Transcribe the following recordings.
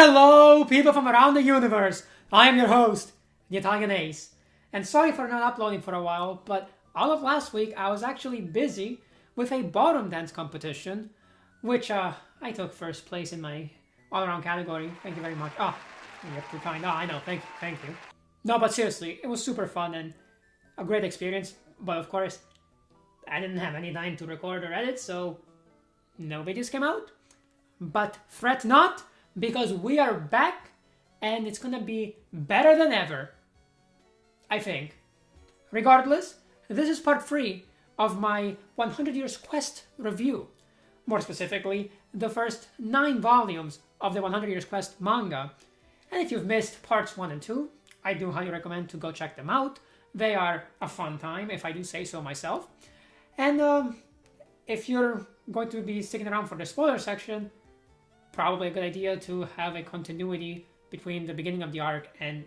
Hello, people from around the universe! I am your host, the Italian Ace. And sorry for not uploading for a while, but all of last week I was actually busy with a ballroom dance competition, which I took first place in my all-around category. Thank you very much. Oh, you're too kind. Oh, I know. Thank you. No, but seriously, it was super fun and a great experience. But of course, I didn't have any time to record or edit, so no videos came out. But fret not, because we are back and it's gonna be better than ever. I think. Regardless, this is part 3 of my 100 Years Quest review. More specifically, the first 9 volumes of the 100 Years Quest manga. And if you've missed parts 1 and 2, I do highly recommend to go check them out. They are a fun time, if I do say so myself. And if you're going to be sticking around for the spoiler section, probably a good idea to have a continuity between the beginning of the arc and,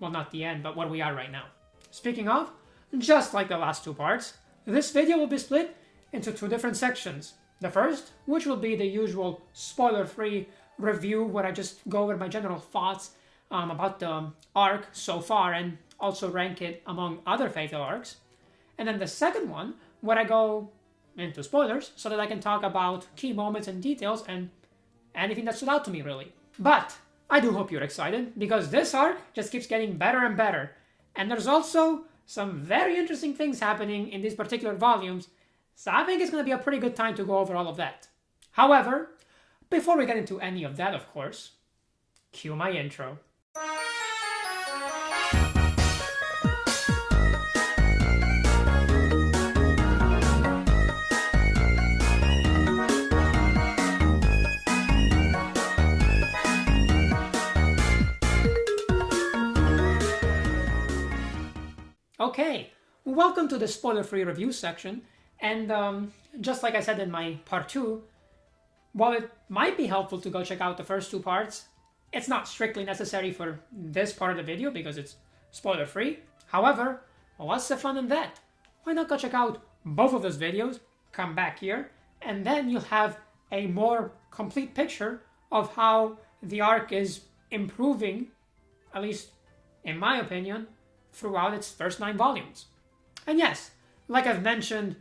well, not the end, but where we are right now. Speaking of, just like the last 2 parts, this video will be split into 2 different sections. The first, which will be the usual spoiler-free review where I just go over my general thoughts about the arc so far and also rank it among other Fatal arcs. And then the second one, where I go into spoilers so that I can talk about key moments and details and anything that stood out to me, really. But I do hope you're excited, because this arc just keeps getting better and better. And there's also some very interesting things happening in these particular volumes, so I think it's going to be a pretty good time to go over all of that. However, before we get into any of that, of course, cue my intro. Okay, welcome to the spoiler-free review section, and just like I said in my part 2, while it might be helpful to go check out the first 2 parts, it's not strictly necessary for this part of the video because it's spoiler-free. However, what's the fun in that? Why not go check out both of those videos, come back here, and then you'll have a more complete picture of how the arc is improving, at least in my opinion, throughout its first 9 volumes. And yes, like I've mentioned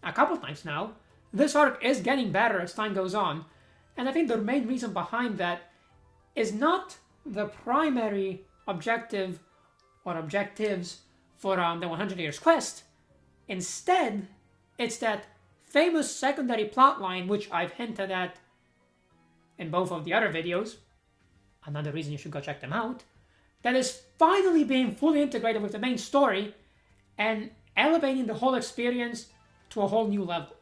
a couple times now, this arc is getting better as time goes on, and I think the main reason behind that is not the primary objective or objectives for the 100 Years Quest. Instead, it's that famous secondary plotline which I've hinted at in both of the other videos, another reason you should go check them out, that is finally being fully integrated with the main story and elevating the whole experience to a whole new level.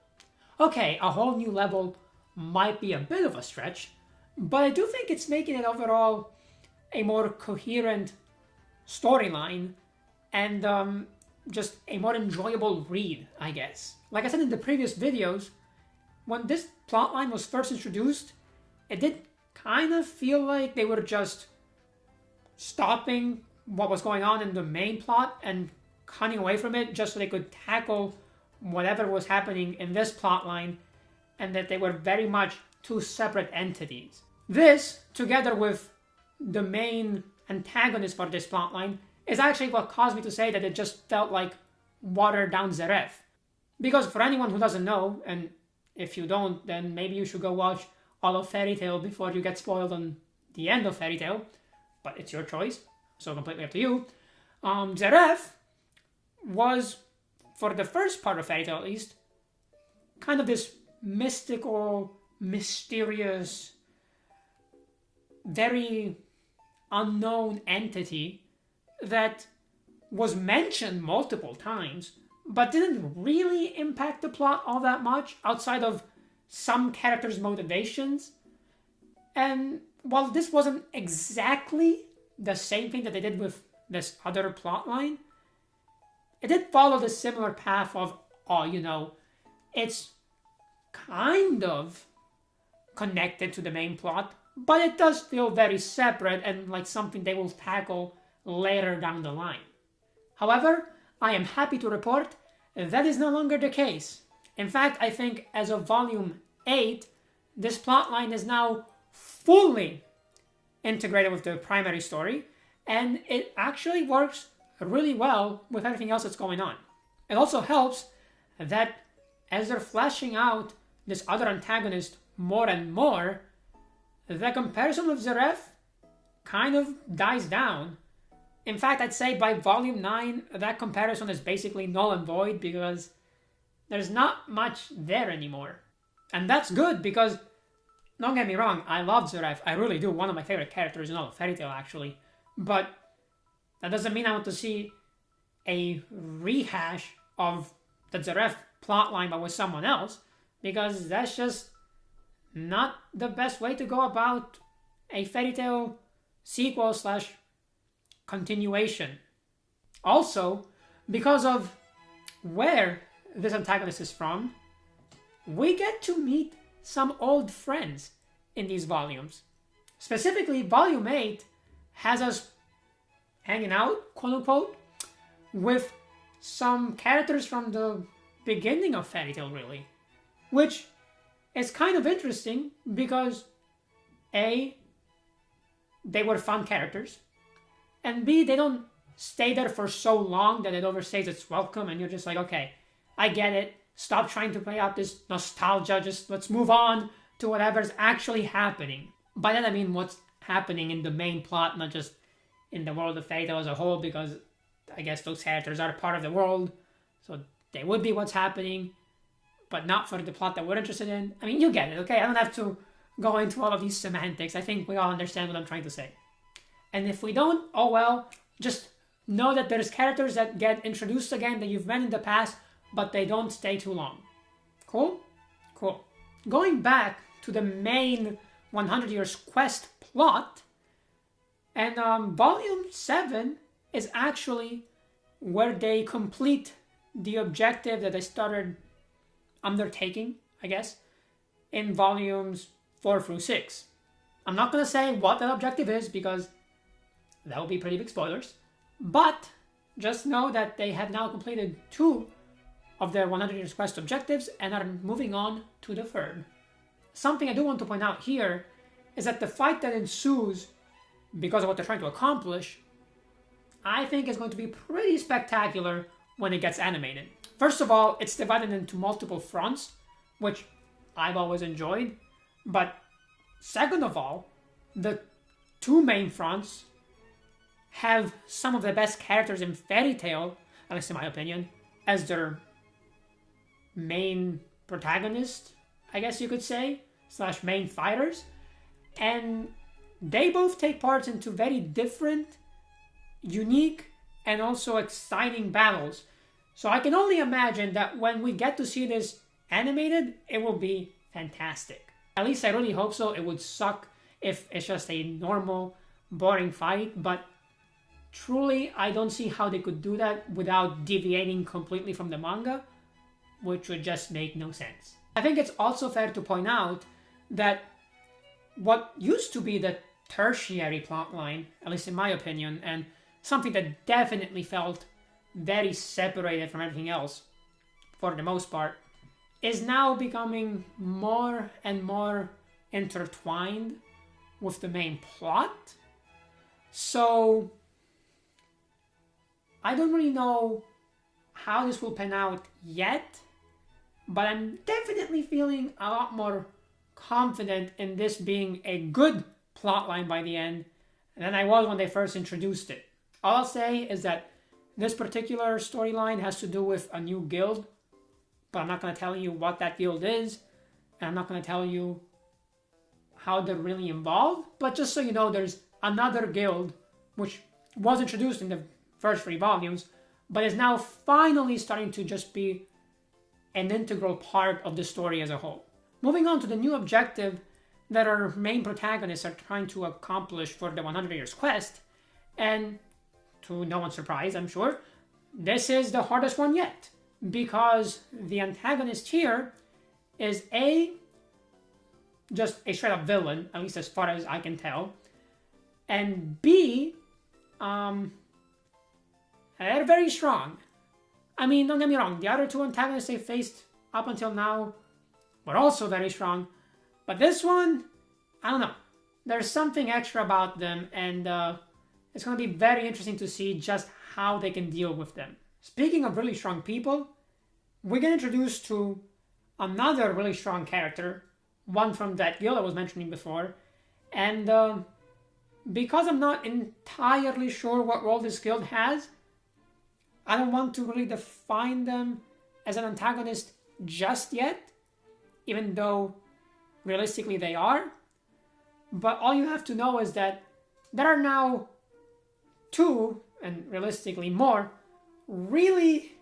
Okay, a whole new level might be a bit of a stretch, but I do think it's making it overall a more coherent storyline and just a more enjoyable read, I guess. Like I said in the previous videos, when this plotline was first introduced, it did kind of feel like they were just stopping what was going on in the main plot and cutting away from it just so they could tackle whatever was happening in this plotline, and that they were very much 2 separate entities. This, together with the main antagonist for this plotline, is actually what caused me to say that it just felt like watered down Zeref. Because for anyone who doesn't know, and if you don't, then maybe you should go watch all of Fairy Tail before you get spoiled on the end of Fairy Tail, but it's your choice, so completely up to you. Zeref was, for the first part of Fairy Tail at least, kind of this mystical, mysterious, very unknown entity that was mentioned multiple times, but didn't really impact the plot all that much outside of some characters' motivations. And while this wasn't exactly the same thing that they did with this other plotline, it did follow the similar path of, it's kind of connected to the main plot, but it does feel very separate and like something they will tackle later down the line. However, I am happy to report that is no longer the case. In fact, I think as of volume 8, this plotline is now fully integrated with the primary story, and it actually works really well with everything else that's going on. It also helps that as they're fleshing out this other antagonist more and more, the comparison with Zareth kind of dies down. In fact, I'd say by volume 9, that comparison is basically null and void because there's not much there anymore. And that's good because, don't get me wrong, I love Zareth. I really do. One of my favorite characters in all of Fairy Tail, actually. But that doesn't mean I want to see a rehash of the Zareth plotline but with someone else, because that's just not the best way to go about a Fairy Tail sequel slash continuation. Also, because of where this antagonist is from, we get to meet some old friends in these volumes. Specifically, volume 8 has us hanging out, quote unquote, with some characters from the beginning of Fairy Tail, really. Which is kind of interesting because A, they were fun characters, and B, they don't stay there for so long that it overstays its welcome and you're just like, okay, I get it. Stop trying to play out this nostalgia. Just let's move on to whatever's actually happening. By that I mean what's happening in the main plot, not just in the world of Fairy Tail as a whole, because I guess those characters are part of the world, so they would be what's happening, but not for the plot that we're interested in. I mean, you get it, okay? I don't have to go into all of these semantics. I think we all understand what I'm trying to say. And if we don't, oh well, just know that there's characters that get introduced again that you've met in the past, but they don't stay too long. Cool? Cool. Going back to the main 100 Years Quest plot, and Volume 7 is actually where they complete the objective that they started undertaking, I guess, in Volumes 4 through 6. I'm not going to say what that objective is because that would be pretty big spoilers, but just know that they have now completed 2 of their 100 Years Quest objectives and are moving on to the 3rd. Something I do want to point out here is that the fight that ensues because of what they're trying to accomplish, I think is going to be pretty spectacular when it gets animated. First of all, it's divided into multiple fronts, which I've always enjoyed. But second of all, the 2 main fronts have some of the best characters in Fairy Tail, at least in my opinion, as their main protagonist, I guess you could say, / main fighters. And they both take part into very different, unique, and also exciting battles. So I can only imagine that when we get to see this animated, it will be fantastic. At least I really hope so. It would suck if it's just a normal, boring fight, but truly I don't see how they could do that without deviating completely from the manga, which would just make no sense. I think it's also fair to point out that what used to be the tertiary plotline, at least in my opinion, and something that definitely felt very separated from everything else, for the most part, is now becoming more and more intertwined with the main plot. So I don't really know how this will pan out yet, but I'm definitely feeling a lot more confident in this being a good plotline by the end than I was when they first introduced it. All I'll say is that this particular storyline has to do with a new guild, but I'm not going to tell you what that guild is, and I'm not going to tell you how they're really involved, but just so you know, there's another guild which was introduced in the first 3 volumes, but is now finally starting to just be an integral part of the story as a whole. Moving on to the new objective that our main protagonists are trying to accomplish for the 100 Years Quest, and to no one's surprise, I'm sure, this is the hardest one yet, because the antagonist here is just a straight up villain, at least as far as I can tell, and B, they're very strong. I mean, don't get me wrong, the other 2 antagonists they faced up until now were also very strong, but this one, I don't know. there's something extra about them, and it's going to be very interesting to see just how they can deal with them. Speaking of really strong people, we get introduced to another really strong character, one from that guild I was mentioning before, and because I'm not entirely sure what role this guild has, I don't want to really define them as an antagonist just yet, even though realistically they are. But all you have to know is that there are now two, and realistically more, really,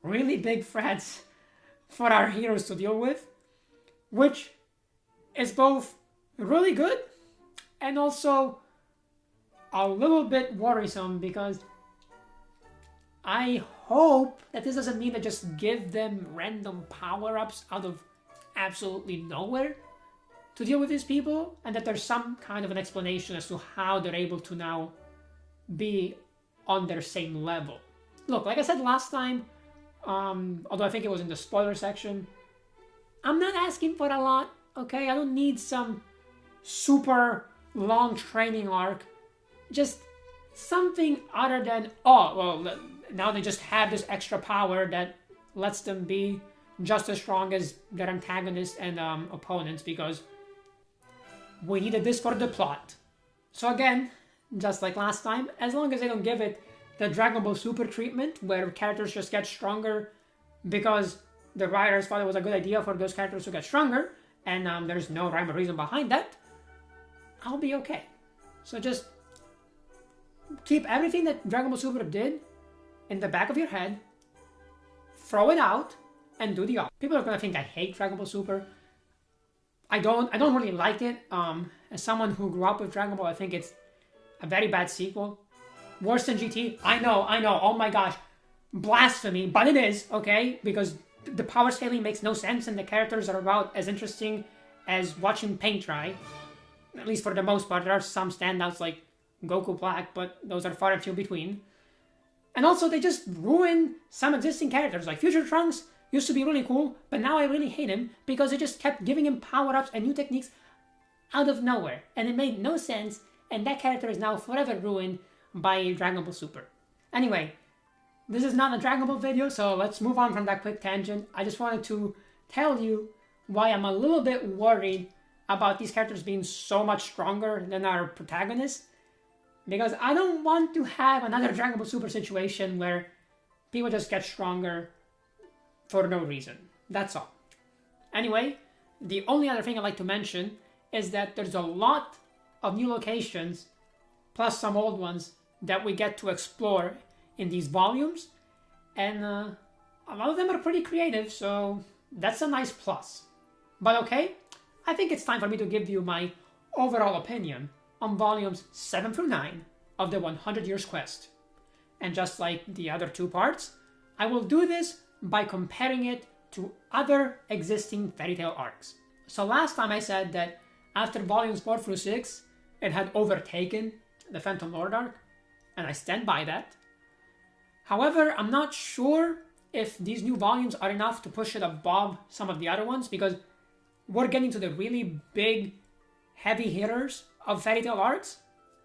really big threats for our heroes to deal with, which is both really good and also a little bit worrisome, because I hope that this doesn't mean to just give them random power-ups out of absolutely nowhere to deal with these people, and that there's some kind of an explanation as to how they're able to now be on their same level. Look, like I said last time, although I think it was in the spoiler section, I'm not asking for a lot, okay? I don't need some super long training arc. Just something other than, oh, well, now they just have this extra power that lets them be just as strong as their antagonists and opponents, because we needed this for the plot. So again, just like last time, as long as they don't give it the Dragon Ball Super treatment, where characters just get stronger because the writers thought it was a good idea for those characters to get stronger, and there's no rhyme or reason behind that, I'll be okay. So just keep everything that Dragon Ball Super did in the back of your head, throw it out, and do the opposite. People are gonna think I hate Dragon Ball Super. I don't really like it. As someone who grew up with Dragon Ball, I think it's a very bad sequel. Worse than GT. I know. Oh my gosh. Blasphemy. But it is, okay? Because the power scaling makes no sense, and the characters are about as interesting as watching paint dry. At least for the most part. There are some standouts like Goku Black, but those are far and few between. And also, they just ruin some existing characters. Like Future Trunks used to be really cool, but now I really hate him because they just kept giving him power-ups and new techniques out of nowhere. And it made no sense, and that character is now forever ruined by Dragon Ball Super. Anyway, this is not a Dragon Ball video, so let's move on from that quick tangent. I just wanted to tell you why I'm a little bit worried about these characters being so much stronger than our protagonists, because I don't want to have another Dragon Ball Super situation where people just get stronger for no reason. That's all. Anyway, the only other thing I'd like to mention is that there's a lot of new locations, plus some old ones, that we get to explore in these volumes, and a lot of them are pretty creative, so that's a nice plus. But okay, I think it's time for me to give you my overall opinion on volumes 7 through 9 of the 100 Years Quest. And just like the other two parts, I will do this by comparing it to other existing fairy tale arcs. So last time I said that after volumes 4 through 6, it had overtaken the Phantom Lord arc, and I stand by that. However, I'm not sure if these new volumes are enough to push it above some of the other ones, because we're getting to the really big, heavy hitters of fairy tale arcs,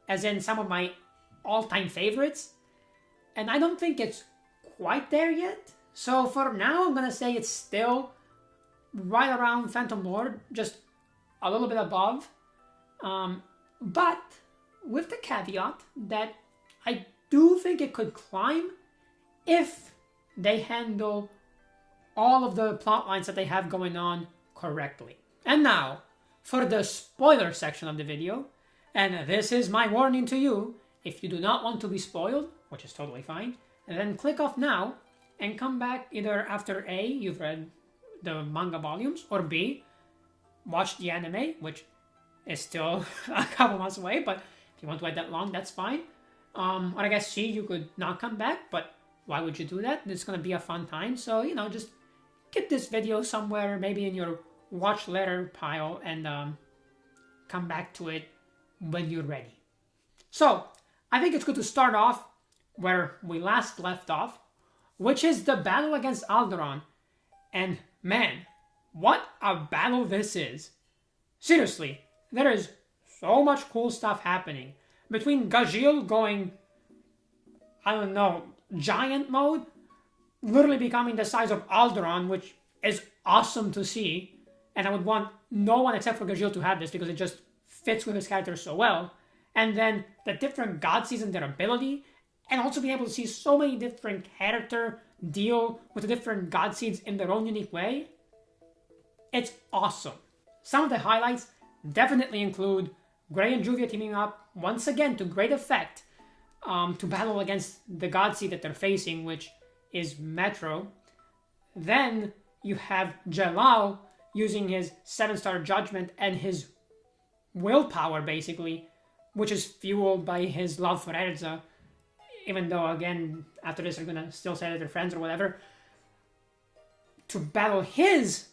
as in some of my all-time favorites, and I don't think it's quite there yet. So for now, I'm gonna say it's still right around Phantom Lord, just a little bit above, but with the caveat that I do think it could climb if they handle all of the plot lines that they have going on correctly. And now, for the spoiler section of the video, and this is my warning to you, if you do not want to be spoiled, which is totally fine, then click off now and come back either after A, you've read the manga volumes, or B, watch the anime, which is still a couple months away, but if you want to wait that long, that's fine. Or I guess C, you could not come back, but why would you do that? It's going to be a fun time, so, just get this video somewhere, maybe in your watch later pile, and come back to it when you're ready. So, I think it's good to start off where we last left off, which is the battle against Alderaan. And man, what a battle this is. Seriously, there is so much cool stuff happening. Between Gajil going, I don't know, giant mode, literally becoming the size of Alderaan, which is awesome to see. And I would want no one except for Gajil to have this because it just fits with his character so well. And then the different god seeds and their ability, and also being able to see so many different character deal with the different god seeds in their own unique way. It's awesome. Some of the highlights definitely include Grey and Juvia teaming up once again to great effect to battle against the god seed that they're facing, which is Metro. Then you have Jalal using his 7-star judgment and his willpower, basically, which is fueled by his love for Erza, even though, again, after this they're gonna still say that they're friends or whatever, to battle his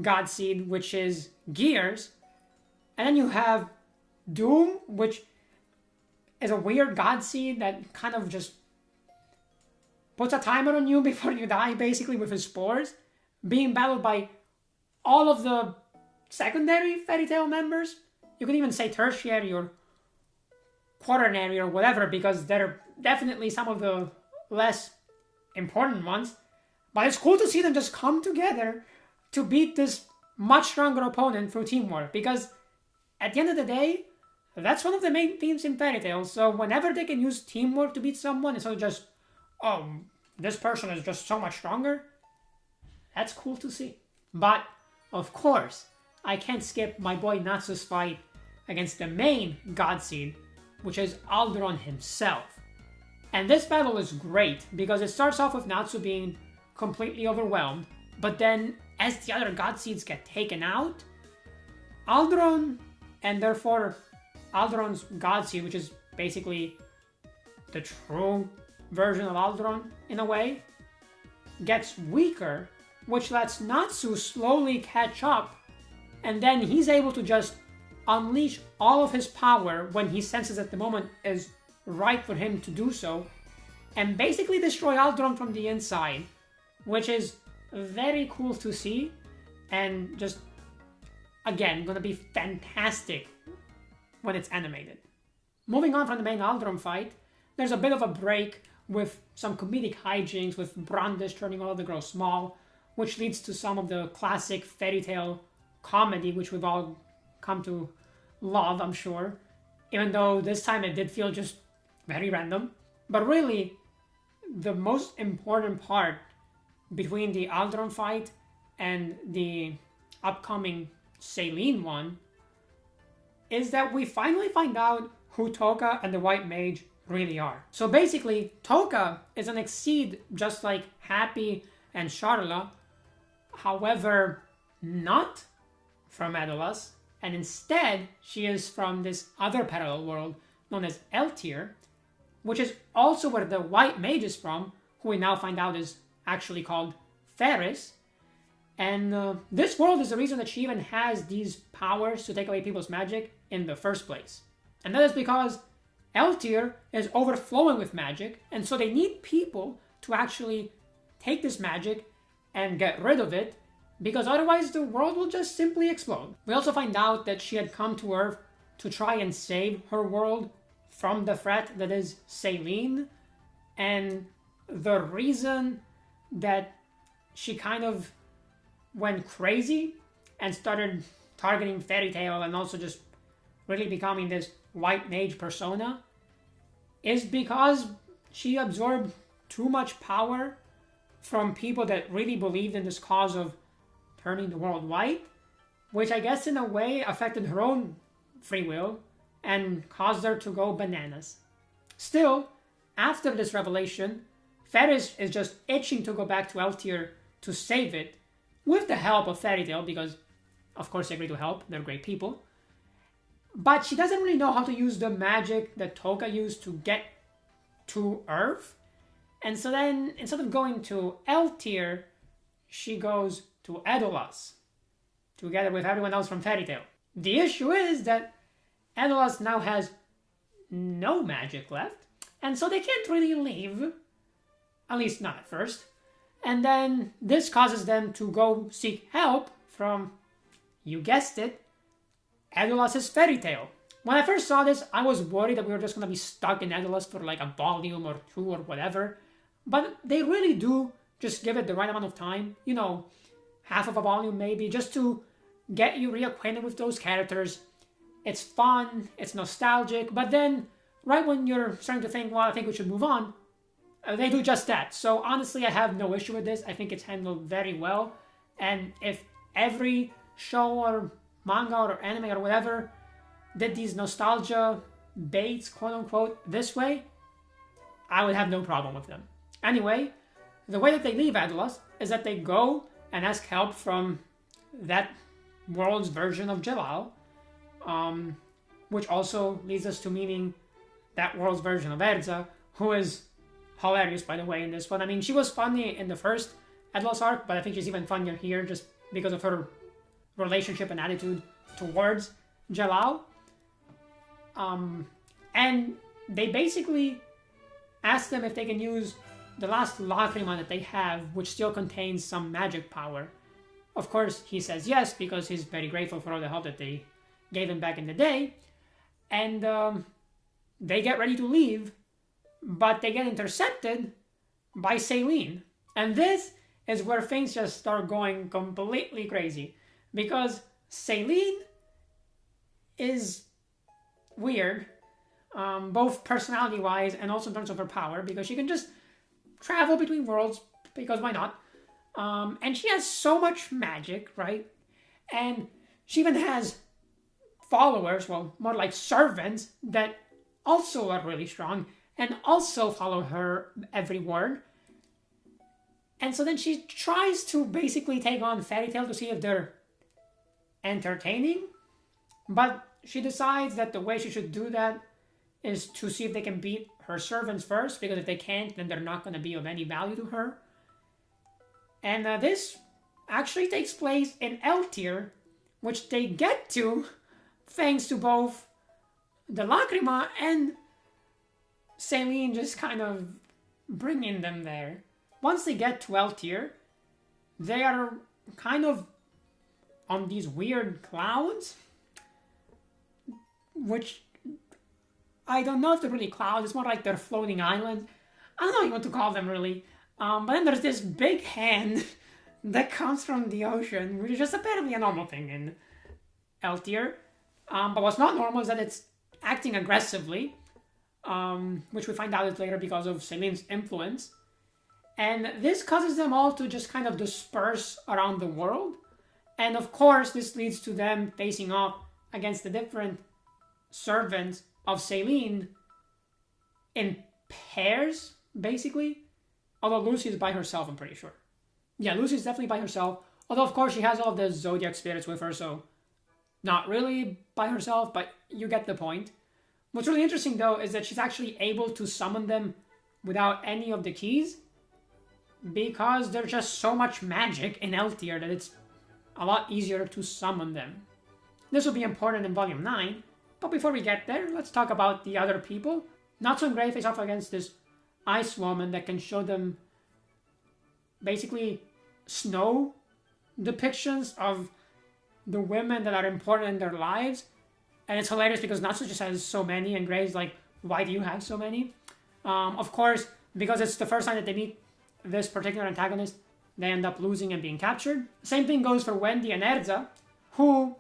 god seed, which is Gears. And then you have Doom, which is a weird god seed that kind of just puts a timer on you before you die, basically, with his spores, being battled by all of the secondary Fairy Tail members. You could even say tertiary or quaternary or whatever, because they're definitely some of the less important ones. But it's cool to see them just come together to beat this much stronger opponent through teamwork, because at the end of the day, that's one of the main themes in Fairy Tail. So whenever they can use teamwork to beat someone instead of just, oh, this person is just so much stronger, that's cool to see. But, of course, I can't skip my boy Natsu's fight against the main god seed, which is Alderaan himself. And this battle is great because it starts off with Natsu being completely overwhelmed, but then as the other god seeds get taken out, Alderaan, and therefore Alderaan's god seed, which is basically the true version of Alderaan in a way, gets weaker, which lets Natsu slowly catch up, and then he's able to just unleash all of his power when he senses that the moment is right for him to do so, and basically destroy Alderaan from the inside, which is very cool to see, and just, again, gonna be fantastic when it's animated. Moving on from the main Alderaan fight, there's a bit of a break with some comedic hijinks with Brandish turning all the girls small, which leads to some of the classic Fairy Tail comedy, which we've all come to love, I'm sure, even though this time it did feel just very random. But really, the most important part between the Alderaan fight and the upcoming Saline one is that we finally find out who Toka and the White Mage really are. So basically, Toka is an Exceed just like Happy and Charla, however, not from Edolas, and instead she is from this other parallel world known as Eltir, which is also where the White Mage is from, who we now find out is actually called Ferris. And this world is the reason that she even has these powers to take away people's magic in the first place. And that is because Eltir is overflowing with magic, and so they need people to actually take this magic and get rid of it, because otherwise the world will just simply explode. We also find out that she had come to Earth to try and save her world from the threat that is Saline, and the reason that she kind of went crazy and started targeting Fairy Tail and also just really becoming this White Mage persona is because she absorbed too much power from people that really believed in this cause of turning the world white, which I guess in a way affected her own free will and caused her to go bananas. Still, after this revelation, Ferris is just itching to go back to Eltir to save it, with the help of Fairy Tail, because of course they agree to help, they're great people. But she doesn't really know how to use the magic that Toka used to get to Earth. And so then, instead of going to Eltir, she goes to Edolas, together with everyone else from Fairy Tail. The issue is that Edolas now has no magic left, and so they can't really leave. At least not at first. And then this causes them to go seek help from, you guessed it, Edolas' Fairy Tail, When I first saw this, I was worried that we were just going to be stuck in Endless for like a volume or two or whatever. But they really do just give it the right amount of time, half of a volume maybe, just to get you reacquainted with those characters. It's fun, it's nostalgic, but then right when you're starting to think, well, I think we should move on, they do just that. So honestly, I have no issue with this. I think it's handled very well. And if every show or manga or anime or whatever did these nostalgia baits, quote unquote, this way, I would have no problem with them. Anyway, the way that they leave Adulas is that they go and ask help from that world's version of Jalal, which also leads us to meeting that world's version of Erza, who is hilarious, by the way, in this one. I mean, she was funny in the first Adulas arc, but I think she's even funnier here just because of her relationship and attitude towards Jalal. And they basically ask them if they can use the last lacrima that they have, which still contains some magic power. Of course, he says yes, because he's very grateful for all the help that they gave him back in the day. And they get ready to leave, but they get intercepted by Celine. And this is where things just start going completely crazy. Because Celine is weird, both personality-wise and also in terms of her power, because she can just travel between worlds, because why not? And she has so much magic, right? And she even has followers, well, more like servants, that also are really strong and also follow her every word. And so then she tries to basically take on Fairy Tail to see if they're entertaining, but she decides that the way she should do that is to see if they can beat her servants first, because if they can't, then they're not going to be of any value to her. And this actually takes place in L tier, which they get to thanks to both the Lacrima and Celine just kind of bringing them there. Once they get to L tier, they are kind of on these weird clouds, which I don't know if they're really clouds. It's more like they're floating islands. I don't know what you want to call them really. But then there's this big hand that comes from the ocean, which is just apparently a normal thing in L tier. But what's not normal is that it's acting aggressively, which we find out is later because of Celine's influence. And this causes them all to just kind of disperse around the world. And of course, this leads to them facing off against the different servants of Celine in pairs, basically. Although Lucy is by herself, I'm pretty sure. Yeah, Lucy is definitely by herself. Although, of course, she has all of the Zodiac spirits with her, so not really by herself, but you get the point. What's really interesting, though, is that she's actually able to summon them without any of the keys, because there's just so much magic in L tier that it's a lot easier to summon them. This will be important in Volume 9, but before we get there, let's talk about the other people. Natsu and Gray face off against this ice woman that can show them basically snow depictions of the women that are important in their lives. And it's hilarious because Natsu just has so many, and Gray's like, why do you have so many? Of course, because it's the first time that they meet this particular antagonist, they end up losing and being captured. Same thing goes for Wendy and Erza, who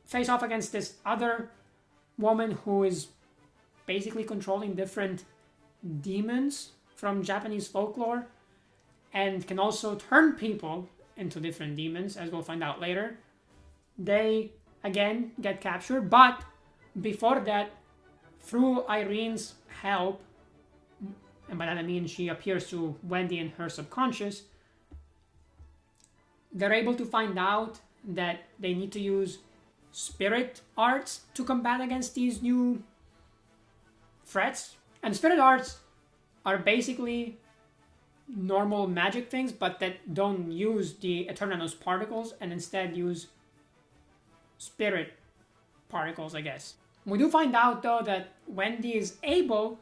face off against this other woman who is basically controlling different demons from Japanese folklore and can also turn people into different demons, as we'll find out later. They, again, get captured, but before that, through Irene's help, and by that I mean she appears to Wendy in her subconscious, they're able to find out that they need to use spirit arts to combat against these new threats. And spirit arts are basically normal magic things, but that don't use the Eternatus particles and instead use spirit particles, I guess. We do find out, though, that Wendy is able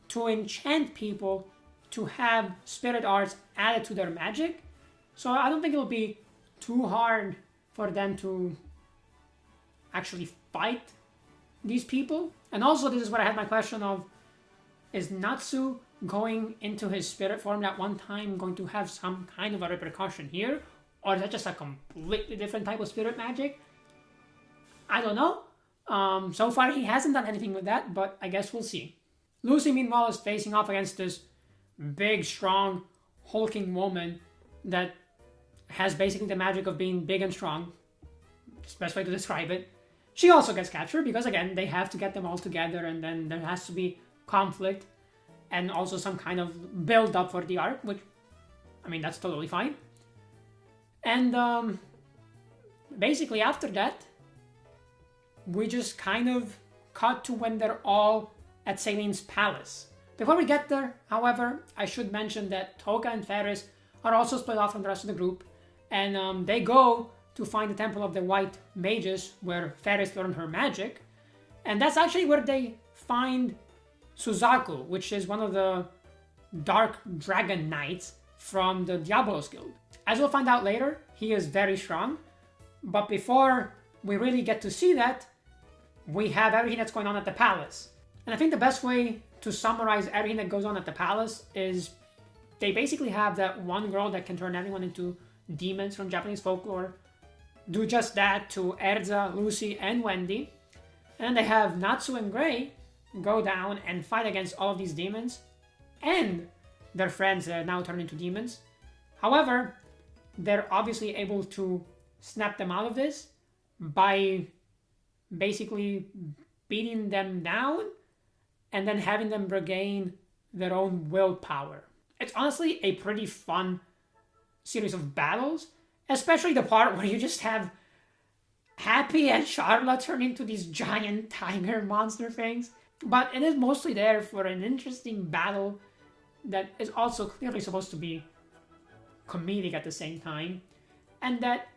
to enchant people to have spirit arts added to their magic. So I don't think it'll be too hard for them to actually fight these people. And also, this is where I had my question of, is Natsu going into his spirit form at one time going to have some kind of a repercussion here? Or is that just a completely different type of spirit magic? I don't know. So far, he hasn't done anything with that, but I guess we'll see. Lucy, meanwhile, is facing off against this big, strong, hulking woman that has basically the magic of being big and strong. It's the best way to describe it. She also gets captured because, again, they have to get them all together, and then there has to be conflict and also some kind of build-up for the arc, which, I mean, that's totally fine. And basically after that, we just kind of cut to when they're all at Celine's palace. Before we get there, however, I should mention that Toga and Ferris are also split off from the rest of the group, and they go to find the Temple of the White Mages, where Ferris learned her magic, and that's actually where they find Suzaku, which is one of the Dark Dragon Knights from the Diablos Guild. As we'll find out later, he is very strong, but before we really get to see that, we have everything that's going on at the palace. And I think the best way to summarize everything that goes on at the palace is they basically have that one girl that can turn everyone into demons from Japanese folklore do just that to Erza, Lucy, and Wendy. And then they have Natsu and Gray go down and fight against all of these demons and their friends that are now turned into demons. However, they're obviously able to snap them out of this by basically beating them down and then having them regain their own willpower. It's honestly a pretty fun series of battles, especially the part where you just have Happy and Charlotte turn into these giant tiger monster things. But it is mostly there for an interesting battle that is also clearly supposed to be comedic at the same time, and that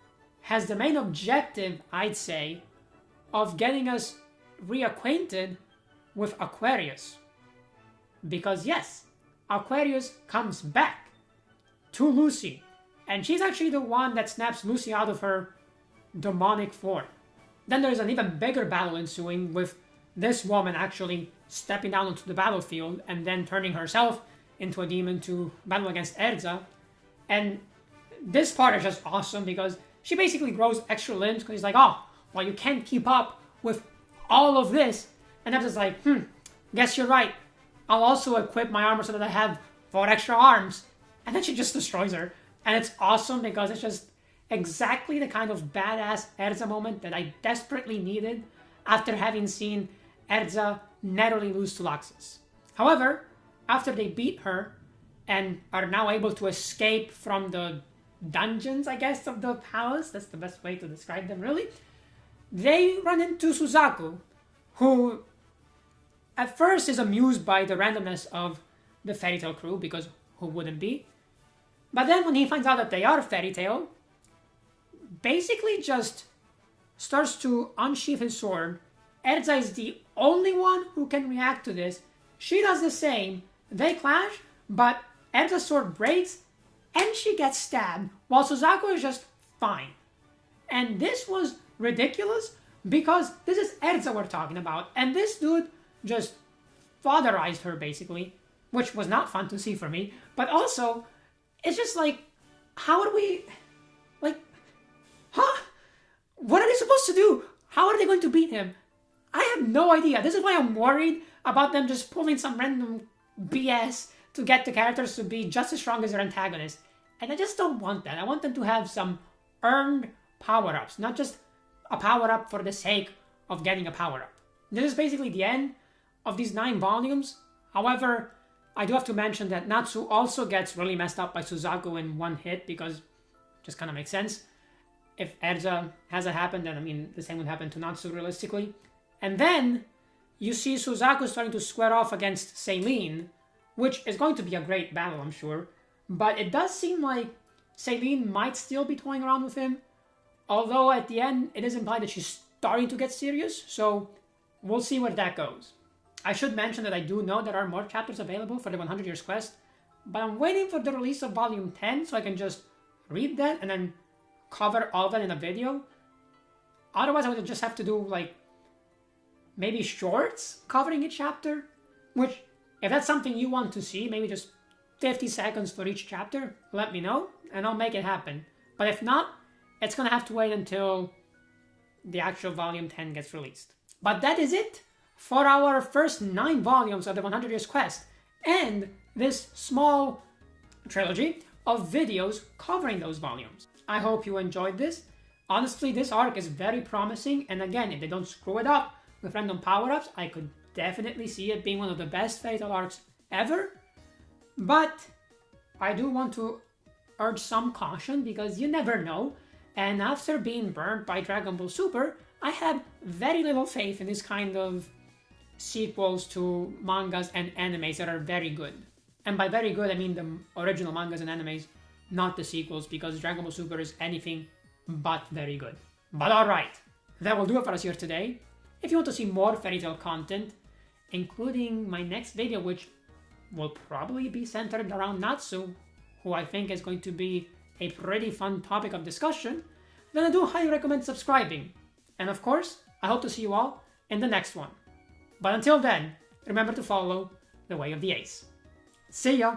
has the main objective, I'd say, of getting us reacquainted with Aquarius. Because yes, Aquarius comes back to Lucy, and she's actually the one that snaps Lucy out of her demonic form. Then there's an even bigger battle ensuing with this woman actually stepping down onto the battlefield and then turning herself into a demon to battle against Erza. And this part is just awesome because she basically grows extra limbs because he's like, oh, well, you can't keep up with all of this. And Erza's like, guess you're right. I'll also equip my armor so that I have 4 extra arms. And then she just destroys her. And it's awesome because it's just exactly the kind of badass Erza moment that I desperately needed after having seen Erza narrowly lose to Laxus. However, after they beat her and are now able to escape from the dungeons, I guess, of the palace, that's the best way to describe them, really, they run into Suzaku, who at first is amused by the randomness of the Fairy Tail crew, because who wouldn't be? But then when he finds out that they are Fairy Tail, basically just starts to unsheath his sword. Erza is the only one who can react to this. She does the same. They clash, but Erza's sword breaks, and she gets stabbed, while Suzaku is just fine. And this was ridiculous, because this is Erza we're talking about, and this dude just fatherized her, basically, which was not fun to see for me, but also, it's just like, how are we, like, huh? What are they supposed to do? How are they going to beat him? I have no idea. This is why I'm worried about them just pulling some random BS to get the characters to be just as strong as their antagonist. And I just don't want that. I want them to have some earned power-ups, not just a power-up for the sake of getting a power-up. This is basically the end of these 9 volumes. However, I do have to mention that Natsu also gets really messed up by Suzaku in one hit, because it just kind of makes sense. If Erza has it happen, then I mean, the same would happen to Natsu realistically. And then you see Suzaku starting to square off against Celine, which is going to be a great battle, I'm sure. But it does seem like Celine might still be toying around with him, although at the end it is implied that she's starting to get serious, so we'll see where that goes. I should mention that I do know there are more chapters available for the 100 Years Quest, but I'm waiting for the release of Volume 10 so I can just read that and then cover all of that in a video. Otherwise, I would just have to do like maybe shorts covering each chapter, which, if that's something you want to see, maybe just 50 seconds for each chapter, let me know, and I'll make it happen. But if not, it's gonna have to wait until the actual volume 10 gets released. But that is it for our first 9 volumes of the 100 Years Quest, and this small trilogy of videos covering those volumes. I hope you enjoyed this. Honestly, this arc is very promising, and again, if they don't screw it up with random power-ups, I could definitely see it being one of the best Fatal arcs ever. But I do want to urge some caution, because you never know, and after being burnt by Dragon Ball Super, I have very little faith in this kind of sequels to mangas and animes that are very good. And by very good, I mean the original mangas and animes, not the sequels, because Dragon Ball Super is anything but very good. But alright, that will do it for us here today. If you want to see more Fairy Tail content, including my next video, which will probably be centered around Natsu, who I think is going to be a pretty fun topic of discussion, then I do highly recommend subscribing. And of course, I hope to see you all in the next one. But until then, remember to follow the way of the ace. See ya!